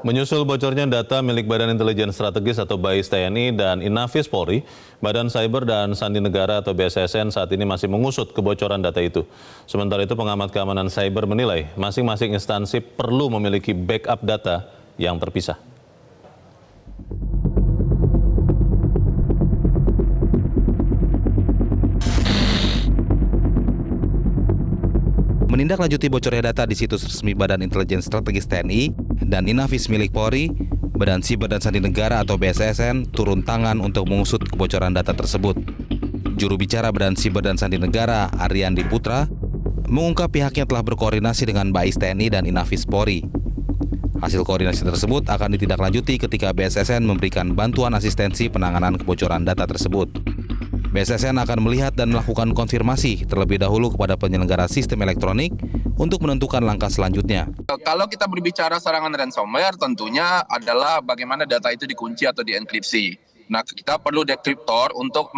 Menyusul bocornya data milik Badan Intelijen Strategis atau BAIS TNI dan Inafis Polri, Badan Cyber dan Sandi Negara atau BSSN saat ini masih mengusut kebocoran data itu. Sementara itu pengamat keamanan cyber menilai masing-masing instansi perlu memiliki backup data yang terpisah. Menindaklanjuti bocornya data di situs resmi Badan Intelijen Strategis TNI dan Inafis milik Polri, Badan Siber dan Sandi Negara atau BSSN turun tangan untuk mengusut kebocoran data tersebut. Juru bicara Badan Siber dan Sandi Negara, Ariandi Putra, mengungkap pihaknya telah berkoordinasi dengan BAIS TNI dan Inafis Polri. Hasil koordinasi tersebut akan ditindaklanjuti ketika BSSN memberikan bantuan asistensi penanganan kebocoran data tersebut. BSSN akan melihat dan melakukan konfirmasi terlebih dahulu kepada penyelenggara sistem elektronik untuk menentukan langkah selanjutnya. Kalau kita berbicara serangan ransomware, tentunya adalah bagaimana data itu dikunci atau dienkripsi. Nah, kita perlu dekriptor untuk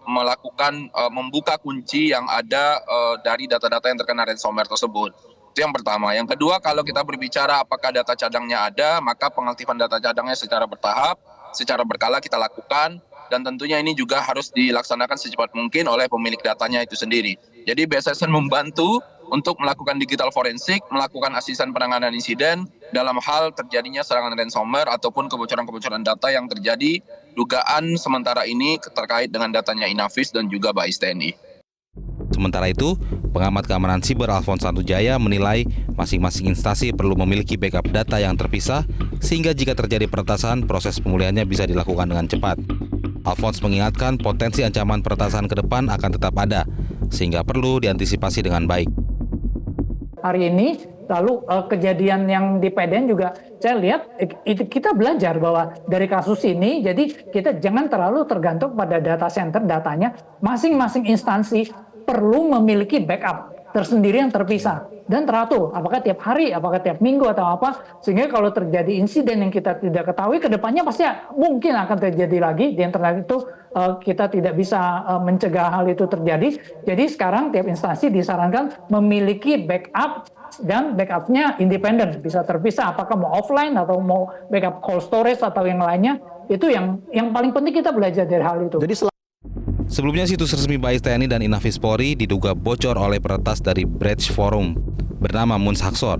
melakukan membuka kunci yang ada dari data-data yang terkena ransomware tersebut. Itu yang pertama. Yang kedua, kalau kita berbicara apakah data cadangnya ada, maka pengaktifan data cadangnya secara bertahap, secara berkala kita lakukan. Dan tentunya ini juga harus dilaksanakan secepat mungkin oleh pemilik datanya itu sendiri. Jadi BSSN membantu untuk melakukan digital forensik, melakukan asisten penanganan insiden dalam hal terjadinya serangan ransomware ataupun kebocoran-kebocoran data yang terjadi dugaan sementara ini terkait dengan datanya Inafis dan juga BAIS TNI. Sementara itu, pengamat keamanan siber Alphonse Santujaya menilai masing-masing instansi perlu memiliki backup data yang terpisah sehingga jika terjadi peretasan, proses pemulihannya bisa dilakukan dengan cepat. Alphonse mengingatkan potensi ancaman peretasan ke depan akan tetap ada, sehingga perlu diantisipasi dengan baik. Hari ini, lalu kejadian yang di PDN juga saya lihat kita belajar bahwa dari kasus ini, jadi kita jangan terlalu tergantung pada data center datanya. Masing-masing instansi perlu memiliki backup tersendiri yang terpisah dan teratur, apakah tiap hari, apakah tiap minggu atau apa, sehingga kalau terjadi insiden yang kita tidak ketahui ke depannya pasti mungkin akan terjadi lagi di internet itu, kita tidak bisa mencegah hal itu terjadi. Jadi sekarang tiap instansi disarankan memiliki backup dan backupnya independen, bisa terpisah, apakah mau offline atau mau backup cold storage atau yang lainnya. Itu yang paling penting kita belajar dari hal itu. Sebelumnya situs resmi BAIS TNI dan Inafis Polri diduga bocor oleh peretas dari Breach Forum bernama Munsaksor.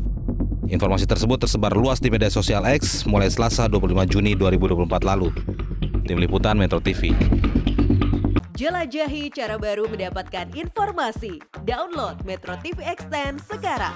Informasi tersebut tersebar luas di media sosial X mulai Selasa 25 Juni 2024 lalu. Tim Liputan Metro TV. Jelajahi cara baru mendapatkan informasi. Download Metro TV Extend sekarang.